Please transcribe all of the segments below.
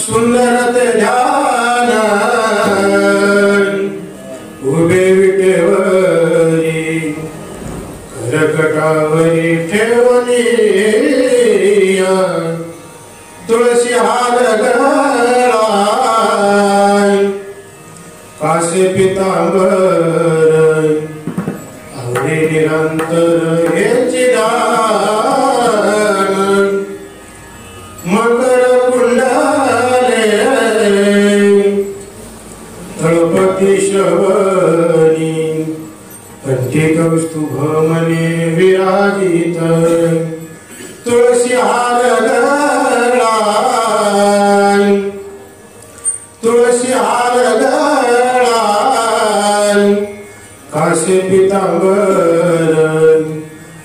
सुंदर ते ध्यान उभे विटेवरी करकटावरी ठेवली तुळशी हार गळाय कासे पितांबर आवडे निरंतर हेची दान मकर कुंडले तळपती श्रवणी कंठी कौस्तुभ मने विराजित तुळशी हार गळाय तुळशी हार गळाय कासे पितांबर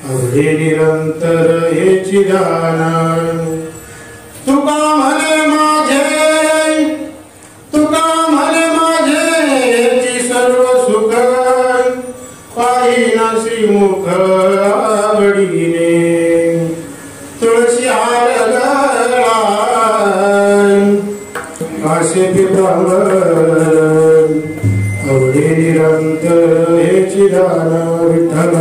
आवडे निरंतर हेची दान तुका म्हणे माझे सर्व सुख पाहिना श्रीमुख आवडीने तुळशी हार गळाय कासे पितांबर आवडे निरंतर हेची दान विठ्ठल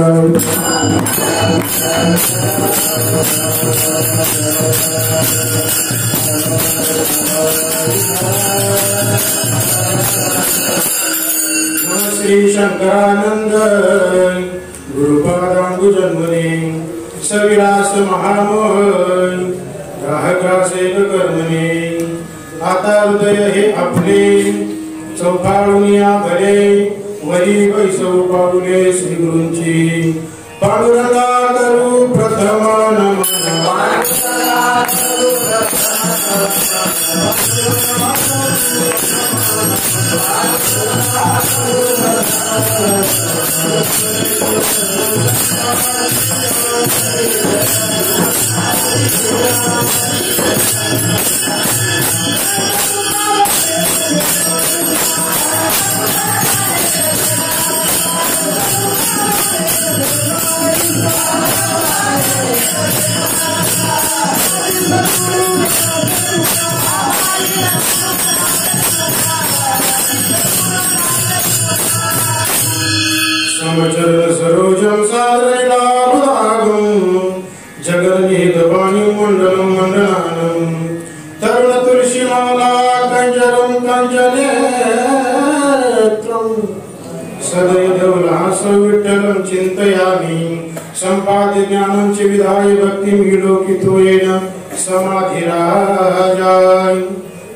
श्री शंकरानंद गुरुपादांबुजन्मने सविलास महामोहन ग्राहकासेक कर्मणे आता हृदय हे आपले चौफाळुनिया भले वरी वैसव पाऊले श्री गुरूंची पांडुरंगा करू प्रथम नमन समचर सरोजम सादरैलाभदागम जगन्निहित वाणी मंडलम मंडलानम तरुण तुलसीमाला कंजरम कंजनेत्रम सदैव लास विठ्ठलं चिन्तयामि सम्पाद्य ज्ञानं च विधाय भक्तिं विलोकितो येन समाधिराजाय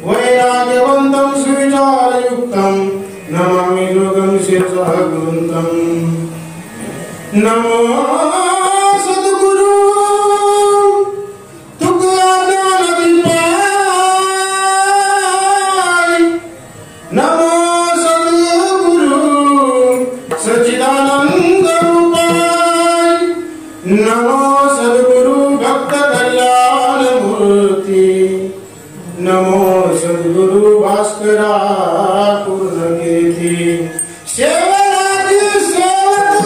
वैराग्यवन्तं सुविचारयुक्तं नमामि योगं शिरसः गुरुन्तं नमो सद्गुरु तुकाराम नमो सद्गुरु सच्चिदानंद रूपाय नमो सद्गुरु भक्त कल्याण मूर्ति नमो सद्गुरु भास्करा पूर्णकीर्ति सेवराजी सेवक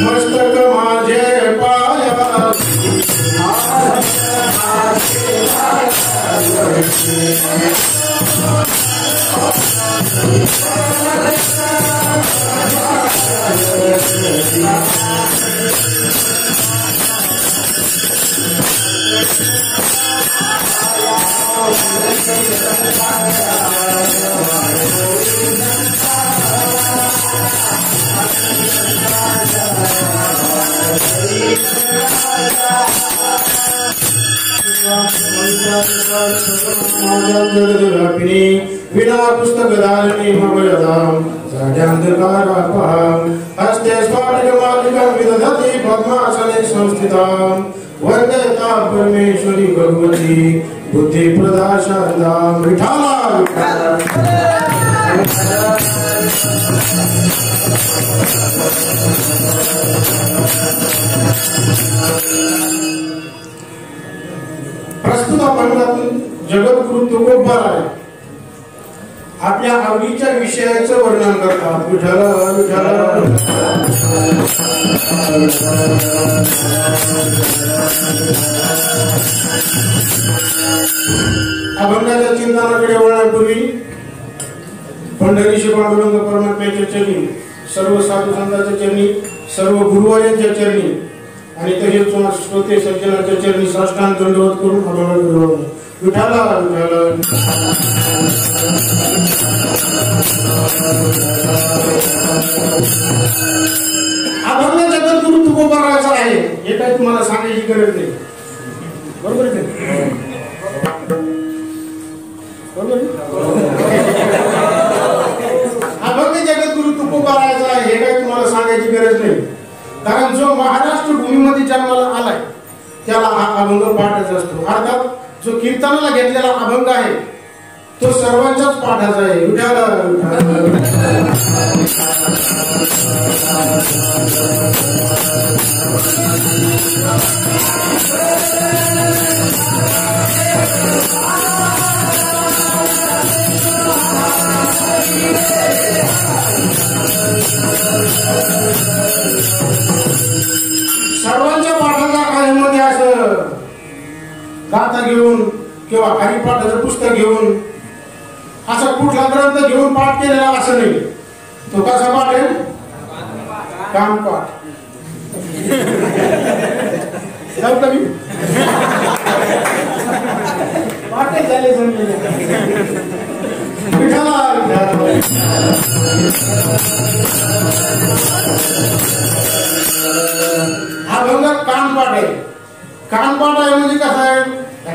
मस्तक माझे पाय विना पुस्तकधारिणी ममयदां साध्यांधकारापहां हस्ते स्फाटिकमालिकां विदधति पद्मासने संस्थितां वन्दे तां परमेश्वरी भगवती बुद्धिप्रदा शारदां विठाला प्रस्तुत अभंगातून जगद्गुरु तुकोबा आहे आपल्या आवडीच्या विषयाचं वर्णन करतात. विठ्ठल विठ्ठल अभंगाच्या चिंतनाकडे वळण्यापूर्वी पंढरीशी पांडुरंग परमात्म्याच्या चरणी, सर्व साधू संतांच्या चरणी, सर्व गुरुवाऱ्यांच्या चरणी आणि तसेच श्रोते सज्जनाच्या चरणी साष्टांग दंडवत करून अभंग विठाला विठाला. अभंग जगद्गुरु तुकोबाराचा आहे हे काही तुम्हाला सांगायची गरज नाही. बरोबर आहे अभंग जगद्गुरु तुकोबाराचा आहे हे काही तुम्हाला सांगायची गरज नाही. कारण जो महाराष्ट्र भूमीमध्ये जन्माला आलाय त्याला हा अभंग पाठायचा असतो. अर्थात जो कीर्तनाला घेतलेला अभंग आहे तो सर्वांच्याच पाठाचा आहे. विठाला सर्वांच्या पाठाचा काही मध्ये असं गाथा घेऊन किंवा हरिपाठाचं पुस्तक घेऊन असा कुठला ग्रंथ घेऊन पाठ केलेला असं नाही. तो कसा पाठ आहे? कामपाठ. जाऊ का मी पाठ झाले समजले. हा भंग कानपाठ आहे. कानपाठ आहे म्हणजे कसा आहे?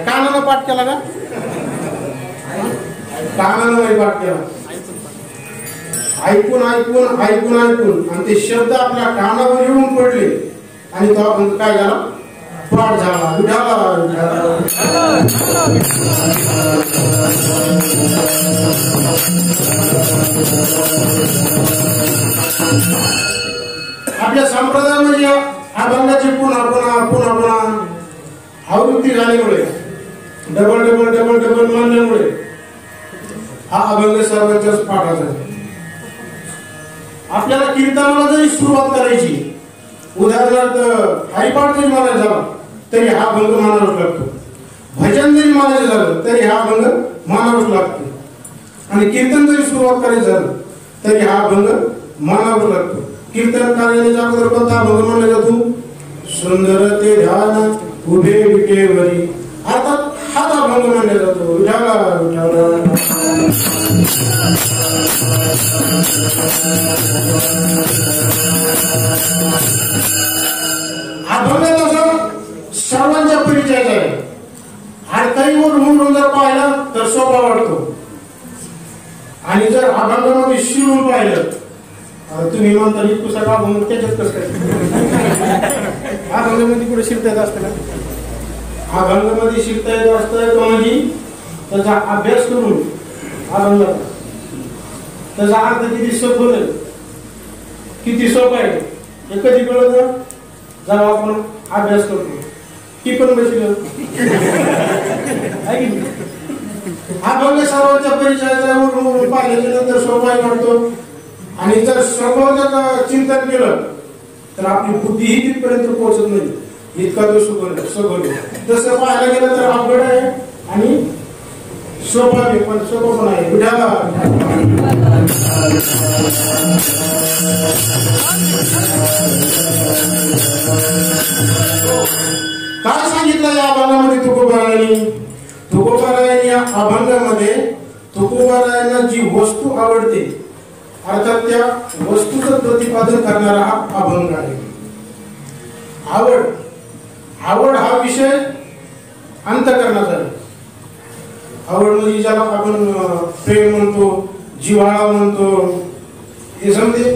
कानानं पाठ केला का? कानानं नाही पाठ केला. ऐकून ऐकून ऐकून ऐकून आणि ते शब्द आपल्या कानावर येऊन पडले आणि तो आपण काय झाला? पाठ झाला. आपल्या संप्रदायामध्ये अभंगाची पुन्हा पुन्हा पुन्हा पुन्हा आवृत्ती झाल्यामुळे डबल डबल डबल डबल मानल्यामुळे हा अभंग सर्वांच्याच पाठाचा आहे. आपल्याला कीर्तनाला जरी सुरुवात करायची, उदाहरणार्थ हरिपाठ जरी म्हणायचा झाला तरी हा अभंग मानावाच लागतो. भजन जरी म्हणायचं झालं तरी हा अभंग मानावाच लागतो. आणि कीर्तन जरी सुरुवात करायचं झालं तरी हा अभंग मानावाच लागतो. कीर्तन कार्याने अगोदर कोणता अभंग म्हणला जातो? सुंदर ते ध्यान उभे विटेवरी. अर्थात हाच अभंग म्हणला जातो. विठाला विठाला. अभंग तसं सर्वांच्या परिचयाचा आहे. अर्थाईवर म्हणून जर पाहिला तर सोपा वाटतो आणि जर अभंगामध्ये शिरून पाहिलं तुम्ही म्हणता इतकं सगळं अभंग त्याच्यात कसं काय? अभंगामध्ये कुठे शिरता येत असतं का? अभंगामध्ये शिरता येत असतं तो म्हणजे त्याचा अभ्यास करून अभंगाचा त्याचा अर्थ किती सोपं आहे, किती सोपं आहे हे कधी कळत जेव्हा आपण अभ्यास करतो. ती पण बसलो अभंग सर्वांच्या परिचयाचा पाहिल्याच्या नंतर सोपाही वाटतो. आणि जर स्वभावाचं चिंतन केलं तर आपली बुद्धीही तिथपर्यंत पोहोचत नाही. इतका तो सगळं तसं पाहायला गेलं तर अवघड आहे आणि सोपं आहे पण सोपं पण आहे. विठाला काय सांगितलं या अभंगामध्ये तुकोबारायांनी? तुकोबारायांनी या अभंगामध्ये तुकोबारायांना जी वस्तू आवडते अर्थात त्या वस्तूचं प्रतिपादन करणारा हा अभंग आहे. आवड आवड हा विषय अंतःकरणाचा आहे. आवड म्हणजे ज्याला आपण प्रेम म्हणतो, जिव्हाळा म्हणतो, हे समजे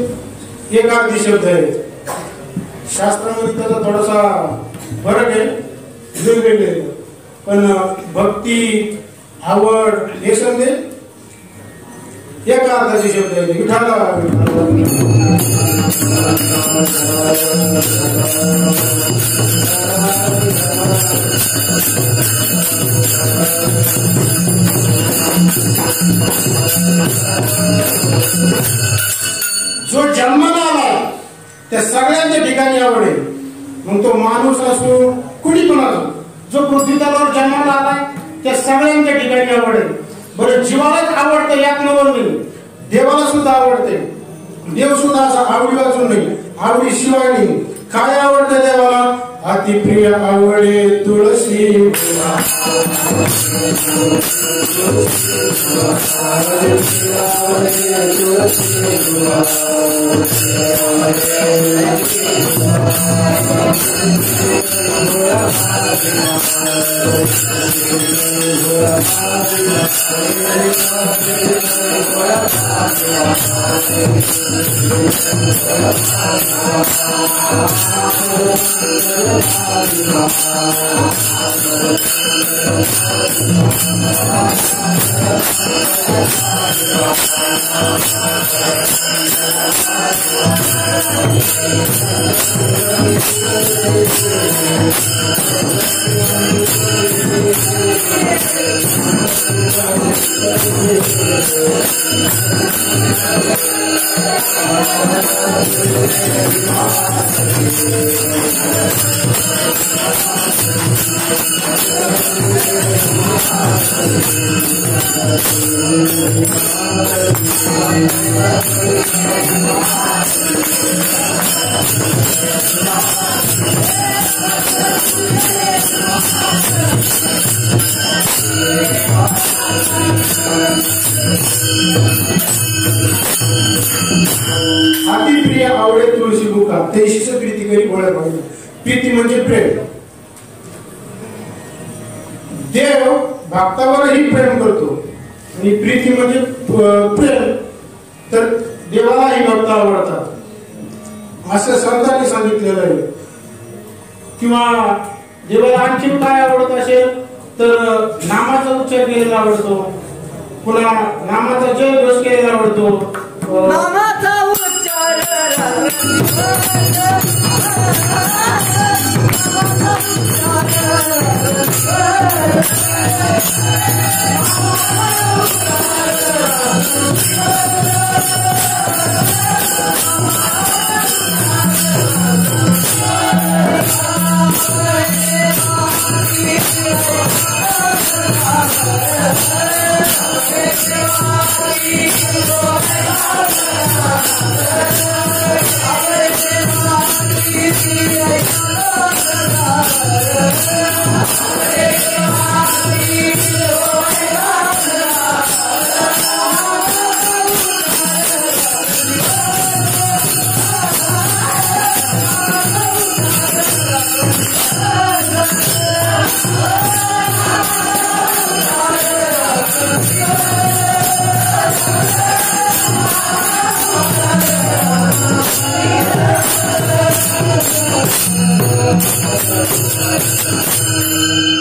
एकार्थी शब्द आहे. शास्त्रामध्ये त्याचा थोडासा फरक आहे, वेगवेगळे. पण भक्ती आवड हे समजे एका अर्थाचे शब्द आहे. विठाला जो जन्माला आला त्या सगळ्यांच्या ठिकाणी आवड आहे. मग तो माणूस असो कुणी पण असो, जो पृथ्वीतलावर जन्माला आलाय त्या सगळ्यांच्या ठिकाणी आवड आहे. बरं, जीवालाच आवडतं यात नवल नाही, देवाला सुद्धा आवडते. देव सुद्धा असा आवडी वाचून नाही, आवडी शिवाय नाही. काय आवडतं देवाला? अतिप्रिय आवडे तुळशी अतिप्रिय आवडे तुळशी बुका तेशीच प्रीती करी बोळ्या पाहिजे. प्रीती म्हणजे प्रेम. देव भक्तावरही प्रेम करतो आणि प्रीती म्हणजे प्रेम. तर देवालाही भक्त आवडतात असं संतांनी सांगितलेलं आहे. किंवा देवाला आणखी काय आवडत असेल तर नामाचा उच्चार केलेला आवडतो, पुन्हा नामाचा जयघोष केलेला आवडतो. नामाचा उच्चार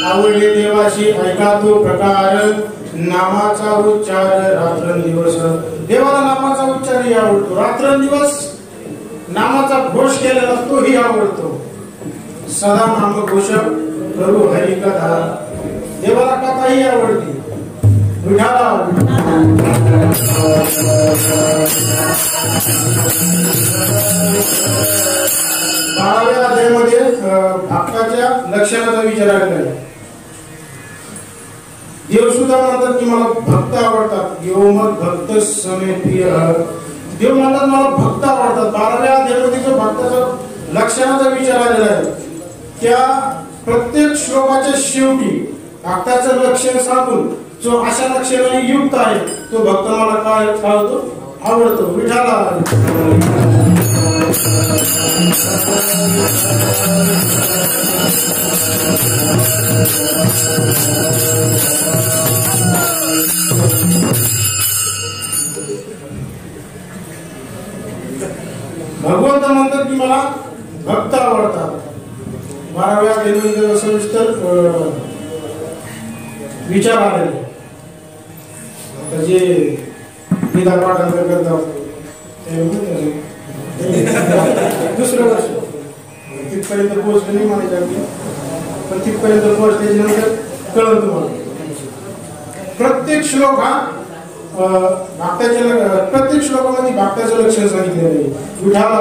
आवडले देवाशी ऐका तो प्रकार नामाचा उच्चार रात्रंदिवस. देवाला नामाचा उच्चारही आवडतो, रात्रंदिवस नामाचा घोष केलेला तोही आवडतो. सदा नाम घोष करू हरी कथा. देवाला कथाही आवडते. विठाला 12व्या अध्यायामध्ये भक्ताच्या लक्षणाचा विचार केला. देव सुद्धा म्हणतात की मला भक्त आवडतात. देव मग भक्त समेप्रिय. देव म्हणतात मला भक्त आवडतात. 12व्या अध्यायामध्ये भक्ताचा लक्षणाचा विचार आलेला आहे. त्या प्रत्येक श्लोकाच्या शेवटी भक्ताचं लक्षण सांगून जो अशा लक्षणाने युक्त आहे तो भक्त मला काय होतो आवडतो. विठाला भगवंत म्हणतात की मला भक्त आवडतात. 12व्या अध्यायामध्ये सविस्तर विचार आलेले. आता जे निदा पाठांतर करतात दुसरं वर्ष तिथपर्यंत पोहोचलं नाही म्हणायचं, पण तिथपर्यंत पोहोचल्याच्या नंतर कळलं तुम्हाला. प्रत्येक श्लोक हा भक्ताच्या प्रत्येक श्लोकामध्ये भक्ताचं लक्षण सांगितलेलं आहे. विठाला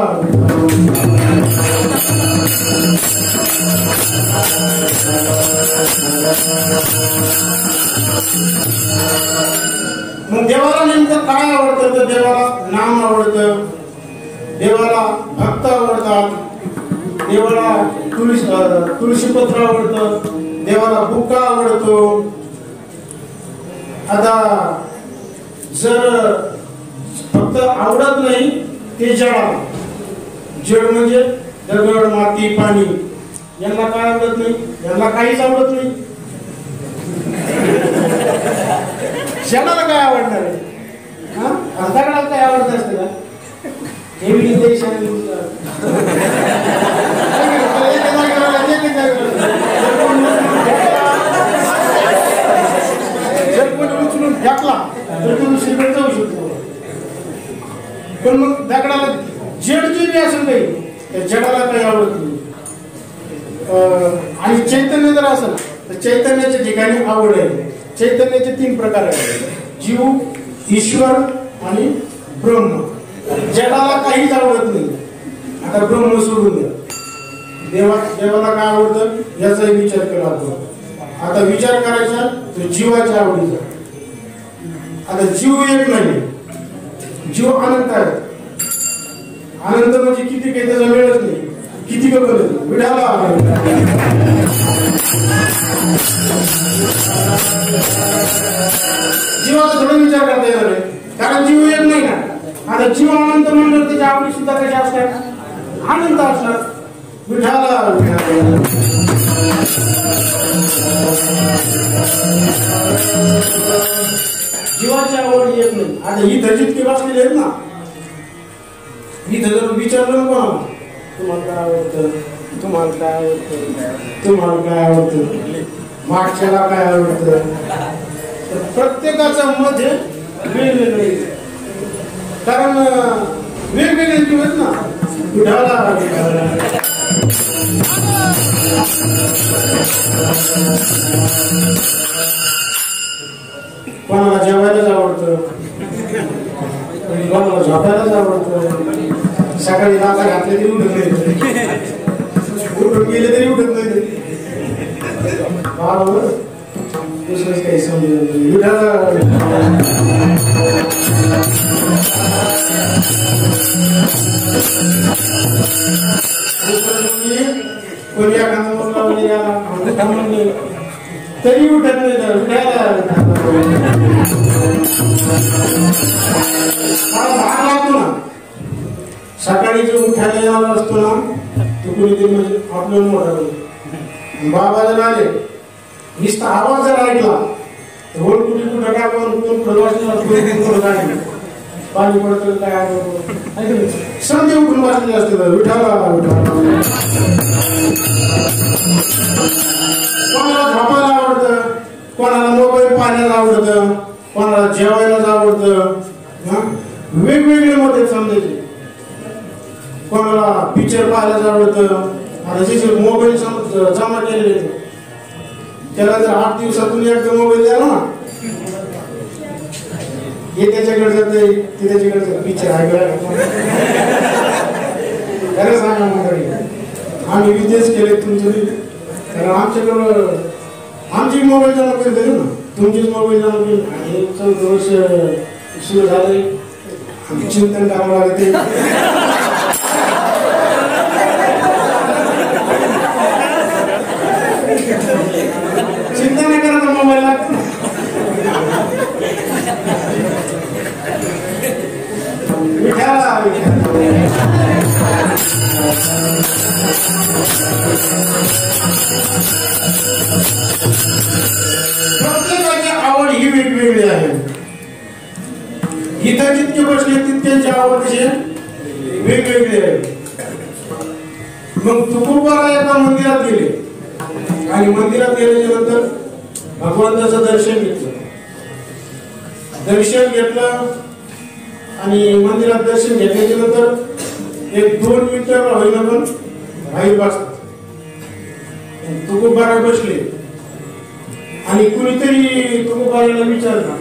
मग देवाला नेमकं काय आवडतं तर देवाला नाम आवडतं, देवाला भक्त आवडतात, देवाला तुळशीपत्र आवडतं, देवाला बुक्का आवडतो. आता जर फक्त आवडत नाही ते जड. जड म्हणजे दगड माती पाणी यांना काय आवडत नाही, यांना काहीच आवडत नाही. जडाला काय आवडणार आहे? दगडाला काय आवडत असते का? हेवी जर कोणी उचलून फेकला तर तो दुसरीकडे जाऊ शकतो. पण मग दगडाला जड जे बी असेल काही त्या जडाला काही आवडत नाही. आणि चैतन्य जर असेल तर चैतन्याच्या ठिकाणी आवड आहे. चैतन्याचे 3 प्रकार आहेत: जीव, ईश्वर आणि ब्रह्म. जडाला काहीच आवडत नाही. आता ब्रह्म सोडून द्या, देवाला काय आवडतं याचाही विचार केला आपण. आता विचार करायचा तो जीवाच्या आवडीचा. आता जीव एक नाही, जीव अनंत आहे. अनंत म्हणजे किती काही त्याचा वेळच नाही, किती का बरं विढाला. जीवाचा थोडा विचार करता येणार आहे, कारण जीव एक नाही ना. आता जीव अनंत म्हणलं त्याच्या आवडी सुद्धा कशा असतात? अनंत असतात. विठाला जीवाची आवड येत नाही. आता ही जितके बसलेले आहेत ना, इथं जर विचारलं नको ना तुम्हाला काय आवडतं, तुम्हाला काय आवडतं, तुम्हाला काय आवडतं, मागच्याला काय आवडतं, तर प्रत्येकाचं मत हे वेगवेगळे. कारण वेगवेगळे जीव आहेत ना. कोणाला जेवायलाच आवडतं, कोणाला झोपायलाच आवडतं. सकाळी नाका घातले तरी उठत नाही, उठून गेले तरी उठत नाही. दुसरंच काही समजून कोणी तरी उठत नाही. सकाळी जो उठायला यायला असतो ना तो कोणीतरी म्हणजे आपल्याला मोठा बाबाला आले नुसता आवाज जर ऐकला तर होल कुठे कुठं काय पाणी पडतं काय समजे उठून बसले असते. विठाला कोणाला झोपायला आवडतं, कोणाला मोबाईल पाहायला आवडतं, कोणाला जेवायलाच आवडतं. वेगवेगळे मते समजायचे. कोणाला पिक्चर पाहायलाच आवडतं. आता जे मोबाईल जमा केलेले त्याला जर 8 दिवसातून एकदा मोबाईल द्याला ना, हे त्याच्याकडे जाते ते त्याच्याकडे जाते. पिक्चर आहे खरं सांगा मग आम्ही विदेश केले तुमचं, कारण आमच्याकडं आमची मोबाईल जमा करून दिले ना तुमचेच मोबाईल लागेल आणि 14 वर्ष सुरू झालंय चिंतन करावं लागते. चिंता नाही करत मोबाईलला. प्रत्येकाची आवड ही वेगवेगळी आहे. इथं जितके बसले तितक्यांची आवड कशी वेगवेगळी आहे. मग तुकोबाला एका मंदिरात गेले आणि मंदिरात गेल्याच्या नंतर भगवंताचं दर्शन घेतलं. दर्शन घेतलं आणि मंदिरात दर्शन घेतल्याच्या नंतर 1-2 मिनिटं होईना पण राहील बसतात. तुकोबारा बसले आणि कुणीतरी तुकोबाराला विचारलं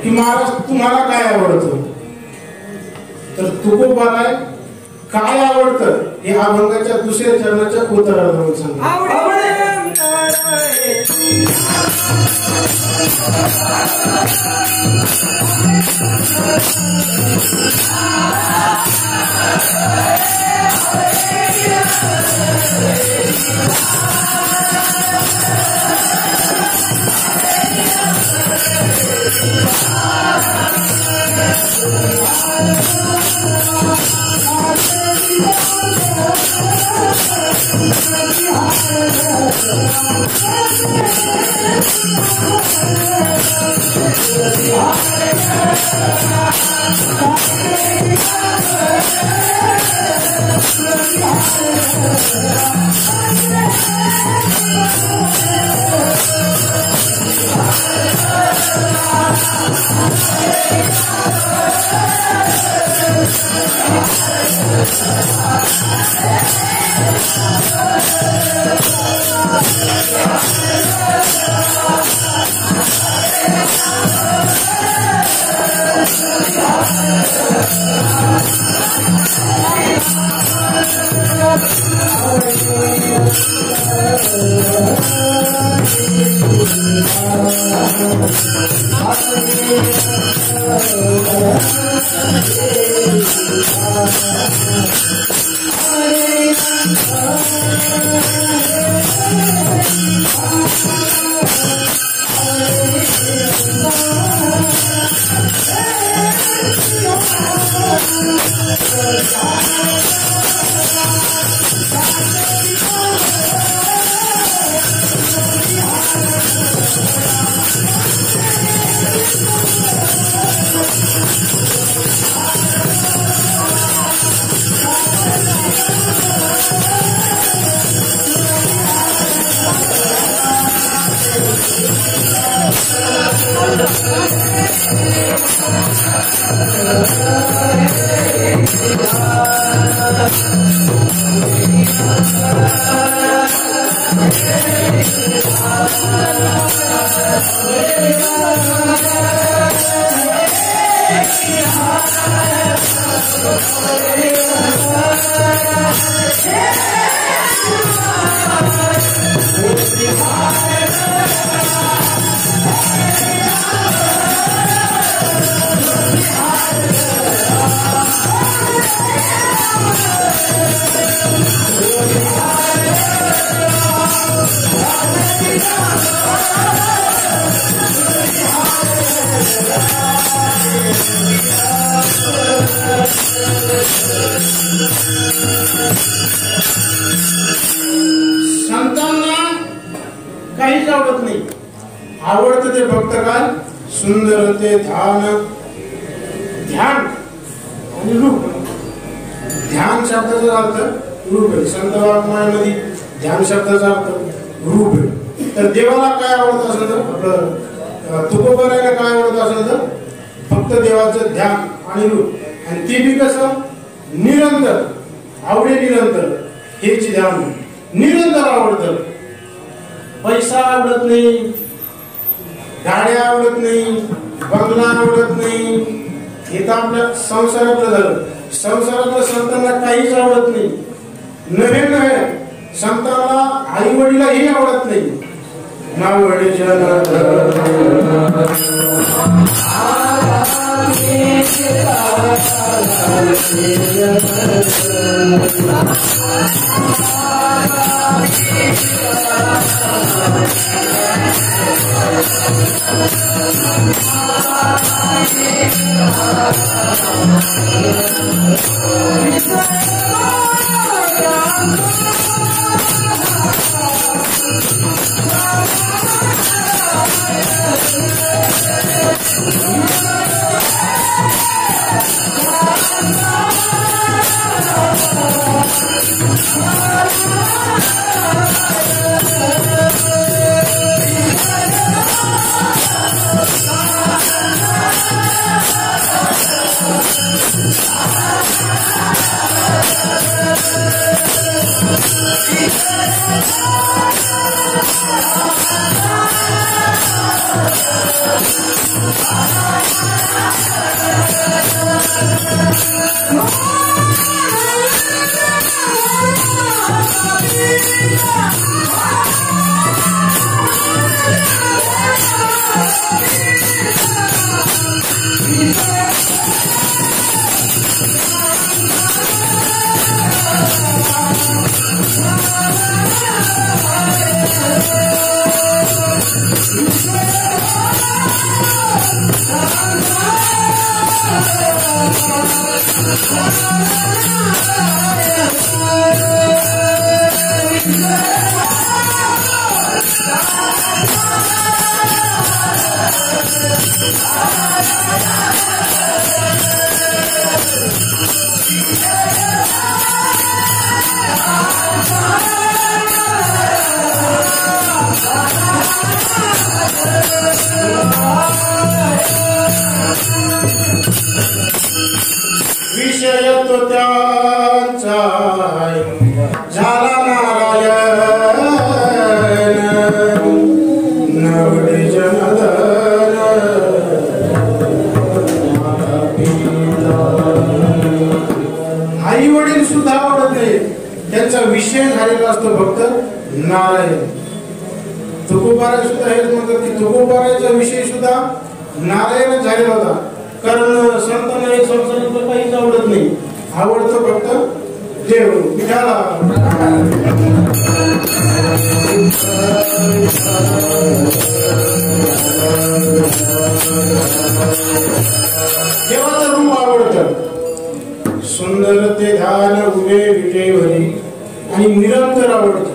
की महाराज तुम्हाला काय आवडतं. तर तुकोबारा काय आवडतं हे अभंगाच्या 2ऱ्या चरणाच्या उत्तरार्धात सांगतात. संतांना काहीच आवडत नाही. आवडतं ते फक्त काय सुंदर ते ध्यान आणि रूप. ध्यान शब्दाचा अर्थ रूप आहे. संत वाङ्मयामध्ये ध्यान शब्दाचा अर्थ रूप आहे. तर देवाला काय आवडत असेल तर आपलं तुकोबारायला काय आवडत असेल तर फक्त देवाचं ध्यान आणि रूप. आणि ते बी कसं निरंतर आवडे निरंतर हेच ध्यान निरंतर आवडतं. पैसा आवडत नाही, गाड्या आवडत नाही, बंगला आवडत नाही. हे तर आपल्या संसारातलं झालं. संसारातलं संतांना काहीच आवडत नाही. नव्हे संतांना आई वडिलाही आवडत नाही. नावडे विषय तो त्यांचा झाला नारायण नवडे जनार्दन आई वडील सुद्धा आवडत नाही त्यांचा विषय झालेला असतो फक्त नारायण. तुकोबाराय सुद्धा हेच म्हणतात की तुकोबारायचा विषय सुद्धा नारायण झालेला होता. कारण संतांना एक संसारातलं काहीच आवडत नाही, आवडतं फक्त देव विठाला. देवाचं रूप आवडतं, सुंदर ते ध्यान उभे विटेवरी आणि निरंतर आवडतं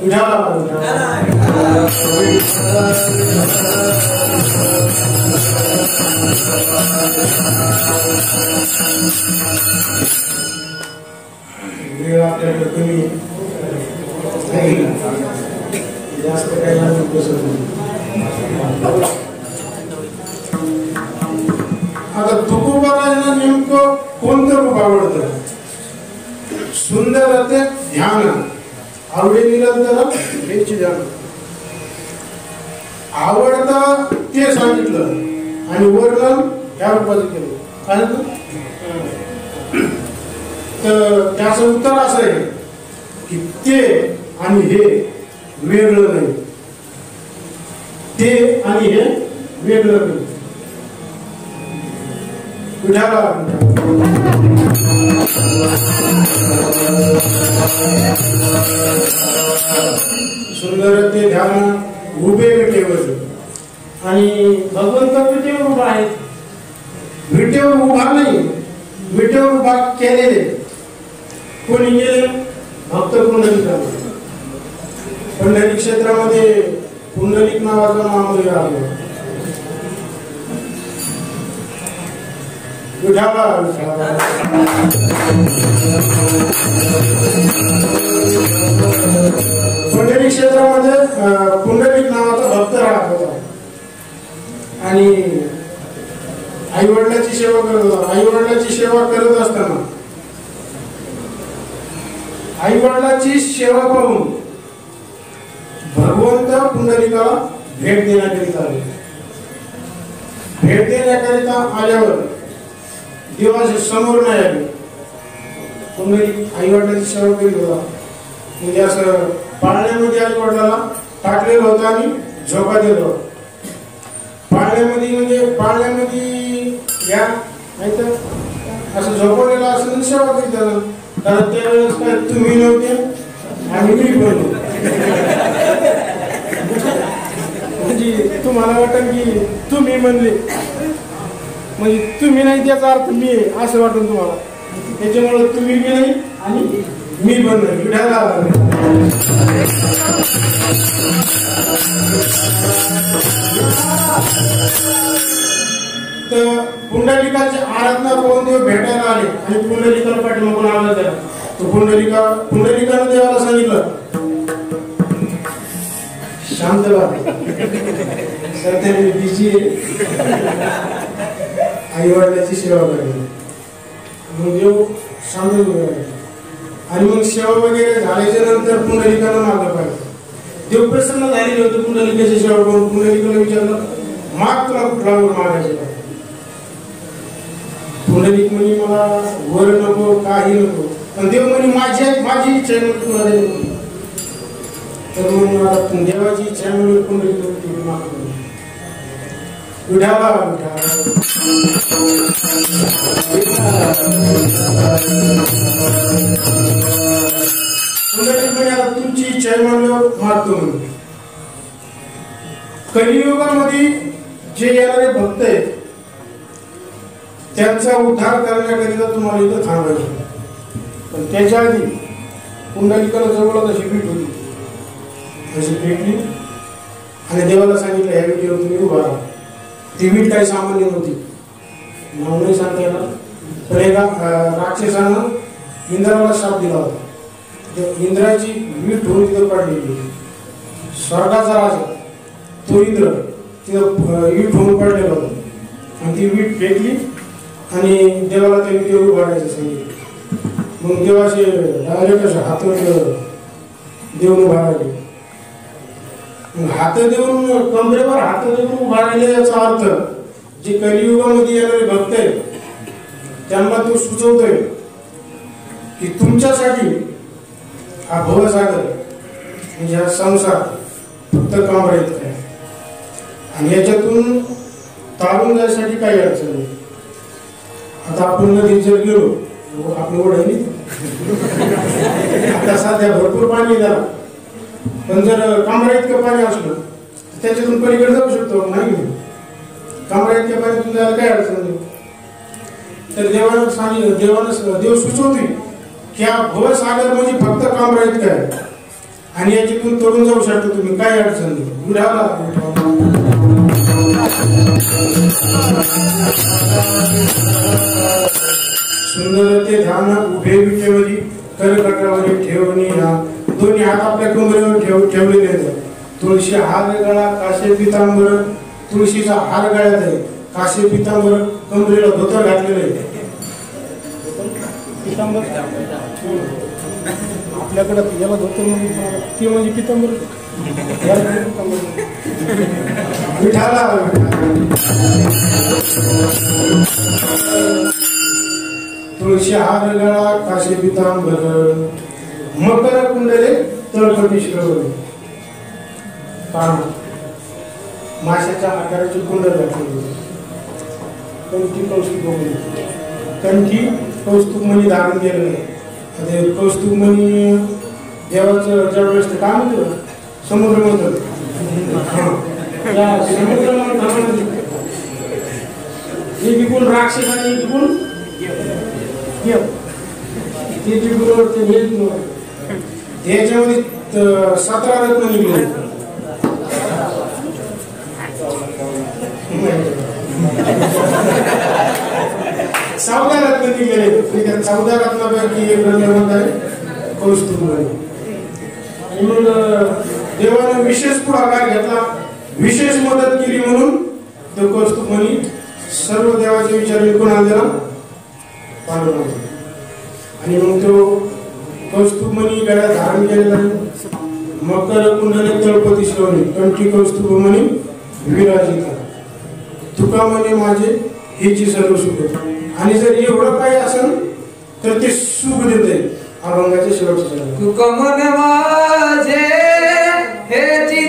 विठाला. वेळ आपल्याकडे कमी जास्त काही आता तुकोबारायांना नेमकं कोणतं रूप आवडतं? सुंदर ते ध्यान आवडे निरंतर हेच ध्यान आवडतं ते सांगितलं आणि वर्णन ह्या रूपाचं केलं. काय तर त्याचं उत्तर असं आहे की ते आणि हे वेगळं नाही, ते आणि हे वेगळं नाही. सुंदर ते ध्यान उभे विटेवर आणि भगवंत विटेवर उभा आहे. विटेवर उभा नाही, विटेवर उभा केलेले कोणी गेले? भक्त पुंडलिक. पंढरी क्षेत्रामध्ये पुंडलिक नावाचा महामुनी आला. पंढरी क्षेत्रामध्ये पुंडलिक नावाचा भक्त राहत होता आणि आई वडिलांची सेवा करत होता. आई वडिलांची सेवा करत असताना आई वडिलांची सेवा पाहून भगवंत पुंडलिकाला भेट देण्याकरिता आले. भेट देण्याकरिता आल्यावर देवाच्या समोर नाही आले. पुंडलिक आई वडिलांची सेवा करीत होता. म्हणजे असं पाळण्यामध्ये आई वडिलाला टाकलेलं होतं आणि झोका दिलं होतं. पाळण्यामध्ये म्हणजे पाळण्यामध्ये या नाही तर असं झोपवलेलं असं सेवा करीत झालं. कारण त्यावेळेस काय तुम्ही नव्हते आणि मी पण म्हणजे तुम्हाला वाटतं की तुम्ही म्हणले म्हणजे तुम्ही नाही त्याचा अर्थ मी आहे असं वाटून तुम्हाला. त्याच्यामुळे तुम्ही बी नाही आणि मी पण नाही. विठाला तर पुंडलिकाची आराधना करून देव भेटायला आले आणि पुंडलिकाला पाठीमागून आला त्याला. तो पुंडलिकानं देवाला सांगितलं शांत व्हा सध्या मी बिजी आई वडिलांची सेवा करायची. मग देव शांत आणि मग सेवा वगैरे झाल्याच्या नंतर पुंडलिकानं मागलं पाहिजे. देव प्रसन्न झालेले होते पुंडलिकाची सेवा करून. पुंडलिकाला विचारलं माग तुला कुठला वर मागायचे का. पुंडलिक म्हणे मला वर नको काही नको पण देव म्हणे माझी इच्छा आहे तुला दे. तर मग मला देवाची इच्छा म्हणून पुंडलिक मागतो. विठाला पुंडलिक म्हणे आता तुमची इच्छा आहे म्हणलं मागतो म्हणून. कलियुगामध्ये जे येणारे भक्त आहेत त्यांचा उद्धार करण्याकरिता तुम्हाला इथं थांबायचं. पण त्याच्या आधी पुंडलिकाला जवळच अशी भेट होती. अशी भेटली आणि देवाला सांगितलं ह्या विटीवर तुम्ही उभा राहा. ती वीट काही सामान्य नव्हती. नाव नाही सांगता येणार पण एका राक्षसानं इंद्राला शाप दिला होता. इंद्राची वीट होऊन तिथं पडलेली होती. स्वर्गाचा राजा तो इंद्र तिथं वीट होऊन पडलेला होता आणि ती वीट फेकली आणि देवाला त्या विटीवर उभारायचं सांगितलं. मग देवाचे डायरेक्ट असे हात देऊन उभा राहिले. हात देऊन कमरेवर हात देऊन उभा राहिले याचा अर्थ जे कलियुगामध्ये येणारे भक्त आहेत त्यांना तो सुचवतोय की तुमच्यासाठी हा भवसागर म्हणजे हा संसार फक्त कमरेत आहे आणि याच्यातून तारून जायसाठी काही अडचण नाही. आता आपण नदीत जर गेलो आपलं ओढ आहे आता सध्या भरपूर पाणी झालं पण जर कमरा इतकं पाणी असलं तर त्याच्यातून पलीकडे जाऊ शकतो नाही. कमरा इतक्या पाण्यातून जायला काही अडचण नाही. तर देव सुचवते की हा भवसागर म्हणजे फक्त कमरा इतकं आहे आणि याच्यातून तरुण जाऊ शकतो तुम्ही काही अडचण नाही. सुंदर ते ध्यान उभे विटेवरी करकटावरी ठेवणी या दोन्ही हात आपल्या कमरेवर ठेवलेले आहेत. तुळशी हार गळा काशे पितांबर तुळशीचा हार गळ्यात आहे. काशे पितांबर कमरेला धोतर घातलेलं आहे. पितांबर आपल्याकडे याला धोतर म्हणजे ते म्हणजे पितांबर विठाला तुळशी हार गळा काशे पितांबर मकर कुंडले तळपटी शिरवले. माशाच्या आकाराची कुंडल घातली. कंठी कौस्तुभमणी धारण केलं नाही. कौस्तुभमणी देवाचं ज्यावेळेस ते काम होतं समुद्र मंथन समुद्र मंथन हे विकून राक्षस आणि विकून ते जिंकून याच्यामध्ये 17 रत्न निघले. चौदा रत्न निघाले. 14 रत्नापैकी एक रत्न आहे कौस्तुभमणी. आणि मग देवानं विशेष पुढाकार घेतला विशेष मदत केली म्हणून तो कौस्तुभमणी सर्व देवाचे विचार कोणाला दिला पांडुरंगाला. आणि मग तो कौस्तुभमणी गळ्यात धारण केलेला मकर कुंडले तळपती शिवणे कंठी कौस्तुभमणी विराजित. तुका म्हणे माझे हेची सर्व सुख. आणि जर एवढं काही असेल तर ते सुख देते. अभंगाचे शेवटचे तुका म्हणे माझे हेची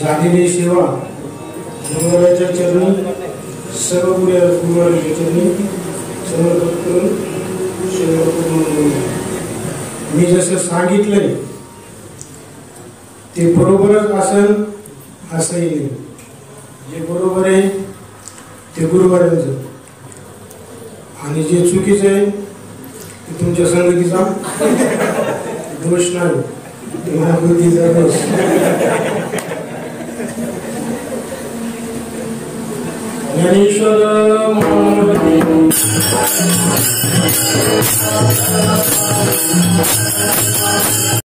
झालेली सेवा गुरुवाराच्या चरणी सर्व गुरुवाराच्या चरणी समर्पित करून मी जसं सांगितलंय ते बरोबरच असेल असंही नाही. जे बरोबर आहे ते गुरुवारांचं आणि जे चुकीचं आहे ते तुमच्या संगतीचा दोष नाही, तुम्हाला बुद्धीचा दोष. ज्ञानेश्वर